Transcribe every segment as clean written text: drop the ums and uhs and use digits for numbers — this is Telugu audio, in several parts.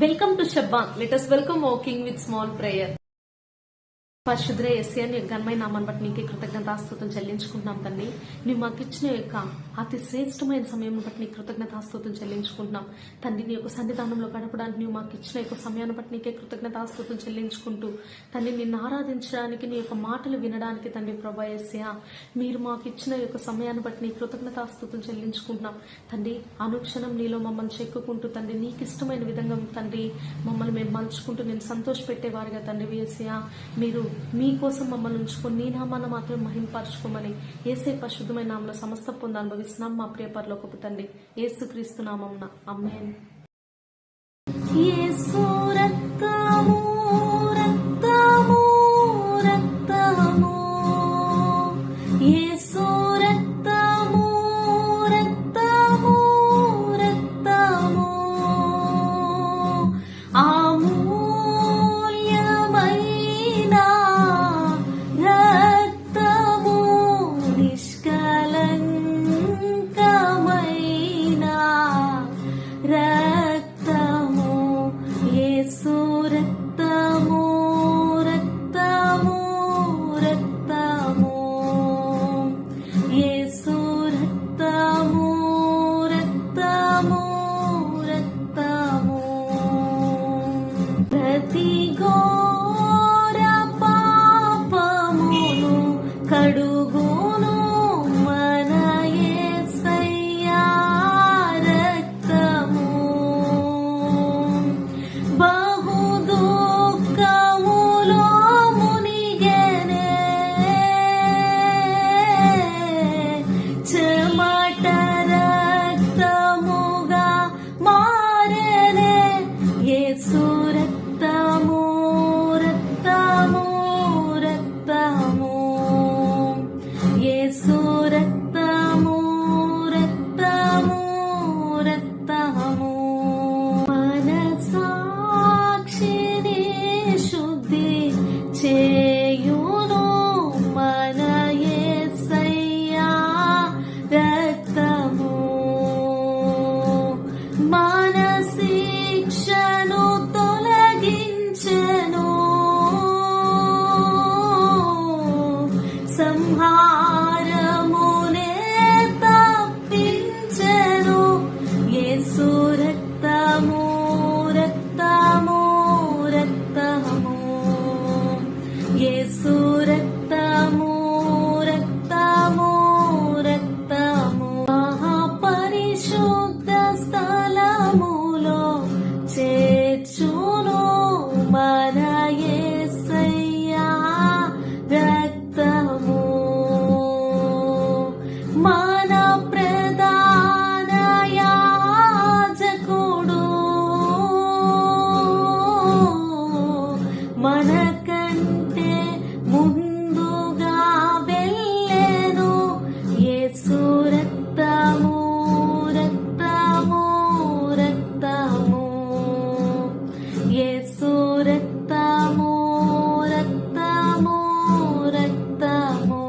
Welcome to Shabbat. Let us welcome our King with small prayer. పరిశుద్ధ యేసయ్య నీ ఘనమైన నామాన్ని బట్టి నీకే కృతజ్ఞతాస్తుతులు చెల్లించుకుంటున్నాం తండ్రి. నువ్వు మాకు ఇచ్చిన యొక్క అతి శ్రేష్టమైన సమయం బట్టి నీ కృతజ్ఞతాస్తుతులు చెల్లించుకుంటున్నాం తండ్రి. నీ యొక్క సన్నిధానంలో గడపడానికి నువ్వు మాకు ఇచ్చిన యొక్క సమయాన్ని బట్టి నీకే కృతజ్ఞతాస్తుతులు చెల్లించుకుంటూ తండ్రి నిన్ను ఆరాధించడానికి నీ యొక్క మాటలు వినడానికి తండ్రి ప్రభా యేసయ్య మీరు మాకు ఇచ్చిన యొక్క సమయాన్ని బట్టి నీ కృతజ్ఞతాస్తుతులు చెల్లించుకుంటున్నాం తండ్రి. అనుక్షణం నీలో మమ్మల్ని చెక్కుకుంటూ తండ్రి నీకు ఇష్టమైన విధంగా తండ్రి మమ్మల్ని మేము మలుచుకుంటూ నేను సంతోషపెట్టేవారుగా తండ్రి యేసయ్య మీరు మీకోసం మమ్మల్ని ఉంచుకొని నీ నామాన్ని మాత్రం మహింపరచుకోమని యేసే పరిశుద్ధమైన నామములో సమస్త పొంది అనుభవిస్తున్నాం మా ప్రియ పరలోకపు తండ్రి యేసుక్రీస్తు నామమున ఆమేన్. యేసు రక్తము రక్తము రక్తము యేసు రక్తము రక్తము రక్తము కడుగును మన యేసయ్య రక్తము బహు దుఃఖములో మునిగెనే చెమట రక్తముగా మారెనే యేసు రక్తము రక్తము రక్తము యేసు రక్తము రక్తము రక్తము మనసాక్షిని శుద్ధి చేయును మన యేసయ్య రక్తము మన శిక్షను తొలగించెను సంహారమునే తప్పించెను యేసు రక్తము రక్తము రక్తము యేసు రక్తము రక్తము రక్తము మహాపరిశుద్ధ స్థలములో చేర్చును మన యేసయ్య రక్తము మన ప్రధాన యాజకుడు మనకంటే ముందుగా వెళ్ళెను యేసు రక్తము రక్తము రక్తము యేసు రక్తము రక్తము రక్తము.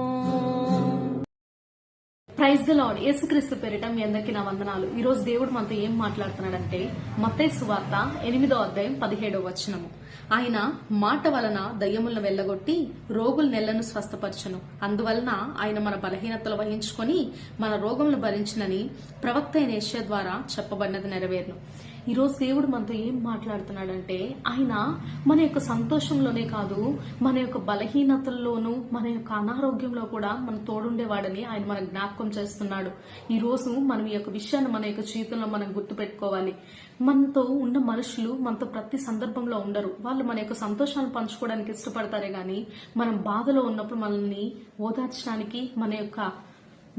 Praise the Lord. యేసుక్రీస్తు పేరిట మీ అందరికీ నా వందనాలు. ఈ రోజు దేవుడు మనతో ఏం మాట్లాడుతున్నాడంటే మత్తయి సువార్త 8వ అధ్యాయం 17వ వచనము. ఆయన మాట వలన దయ్యములను వెళ్ళగొట్టి రోగుల నెలను స్వస్థపరచును. అందువలన ఆయన మన బలహీనతలు వహించుకొని మన రోగములు భరించినని ప్రవక్త అయిన యెషయా ద్వారా చెప్పబడినది నెరవేరును. ఈ రోజు దేవుడు మనతో ఏం మాట్లాడుతున్నాడంటే ఆయన మన యొక్క సంతోషంలోనే కాదు మన యొక్క బలహీనతల్లోనూ మన యొక్క అనారోగ్యంలో కూడా మన తోడుండేవాడని ఆయన మన జ్ఞాపకం చేస్తున్నాడు. ఈ రోజు మనం ఈ యొక్క విషయాన్ని మన యొక్క జీవితంలో మనం గుర్తుపెట్టుకోవాలి. మనతో ఉన్న మనుషులు మనతో ప్రతి సందర్భంలో ఉండరు. వాళ్ళు మన యొక్క సంతోషాన్ని పంచుకోవడానికి ఇష్టపడతారే గాని మనం బాధలో ఉన్నప్పుడు మనల్ని ఓదార్చడానికి మన యొక్క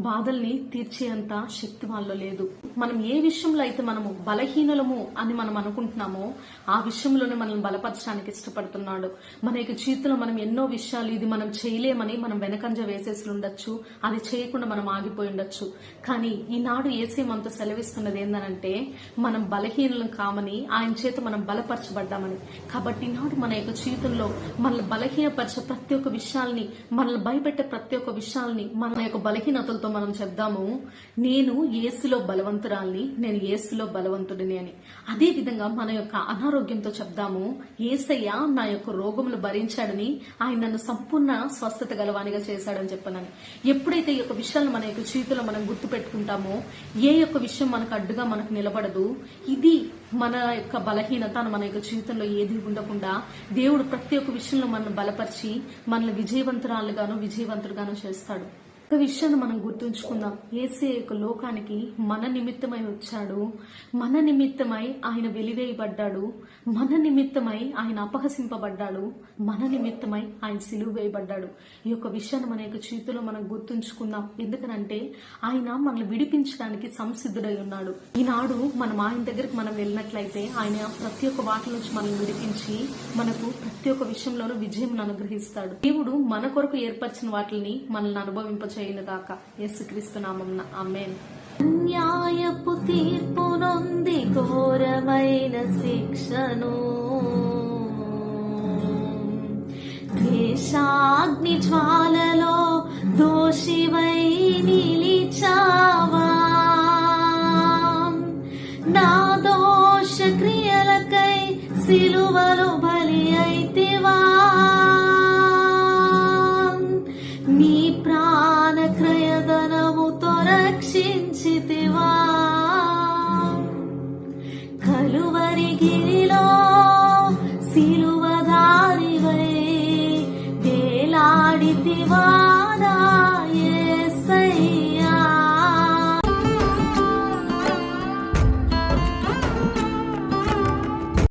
బాధల్ని తీర్చేంత శక్తి వాళ్ళలో లేదు. మనం ఏ విషయంలో అయితే మనము బలహీనలము అని మనం అనుకుంటున్నామో ఆ విషయంలోనే మనల్ని బలపరచడానికి ఇష్టపడుతున్నాడు. మన యొక్క జీవితంలో మనం ఎన్నో విషయాలు ఇది మనం చేయలేమని మనం వెనకంజ వేసేసి ఉండొచ్చు, అది చేయకుండా మనం ఆగిపోయి ఉండొచ్చు. కానీ ఈనాడు యేసే మనతో సెలవిస్తున్నది ఏందనంటే మనం బలహీనలం కామని ఆయన చేత మనం బలపరచబడ్డామని. కాబట్టి ఈనాడు మన యొక్క జీవితంలో మనల్ని బలహీనపరిచే ప్రతి ఒక్క విషయాల్ని, మనల్ని భయపెట్టే ప్రతి ఒక్క విషయాల్ని మన యొక్క బలహీనతలతో నోటితో మనం చెప్దాము, నేను యేసులో బలవంతురాల్ని, నేను యేసులో బలవంతుడిని అని. అదే విధంగా మన యొక్క అనారోగ్యంతో చెప్దాము, యేసయ్య నా యొక్క రోగములు భరించాడని, ఆయన నన్ను సంపూర్ణ స్వస్థత గలవానిగా చేశాడని చెప్పనని. ఎప్పుడైతే ఈ యొక్క విషయాలను మన యొక్క జీవితంలో మనం గుర్తు పెట్టుకుంటామో, ఏ యొక్క విషయం మనకు అడ్డుగా మనకు నిలబడదు. ఇది మన యొక్క బలహీనత, మన యొక్క జీవితంలో ఏది ఉండకుండా దేవుడు ప్రతి ఒక్క విషయంలో మనల్ని బలపరిచి మనల్ని విజయవంతుడుగాను చేస్తాడు. ఒక విషయాన్ని మనం గుర్తుంచుకుందాం, యేసే యొక్క లోకానికి మన నిమిత్తమై వచ్చాడు, మన నిమిత్తమై ఆయన వెలివేయబడ్డాడు, మన నిమిత్తమై ఆయన అపహసింపబడ్డాడు, మన నిమిత్తమై ఆయన సిలువ వేయబడ్డాడు. ఈ యొక్క విషయాన్ని మన యొక్క జీవితంలో మనం గుర్తుంచుకుందాం. ఎందుకనంటే ఆయన మనల్ని విడిపించడానికి సంసిద్ధుడై ఉన్నాడు. ఈనాడు మనం ఆయన దగ్గరికి మనం వెళ్ళినట్లయితే ఆయన ప్రతి ఒక్క వాటి నుంచి మనల్ని విడిపించి మనకు ప్రతి ఒక్క విషయంలోనూ విజయం అనుగ్రహిస్తాడు. దేవుడు మన కొరకు ఏర్పరిచిన వాటిని మనల్ని అనుభవింపచేయునుగాక. యేసుక్రీస్తు నామమున ఆమేన్. న్యాయపు తీర్పు నొంది ఘోరమైన శిక్షను, దేశాగ్ని జ్వాలలో దోషివై నిలిచావా, నా దోష క్రియలకై సిలువలో బలి అయితివా, నీ ప్రాణ క్రయధనముతో రక్షించితివా, కలువరి గిరిలో సిలువధారివై వేలాడితివా.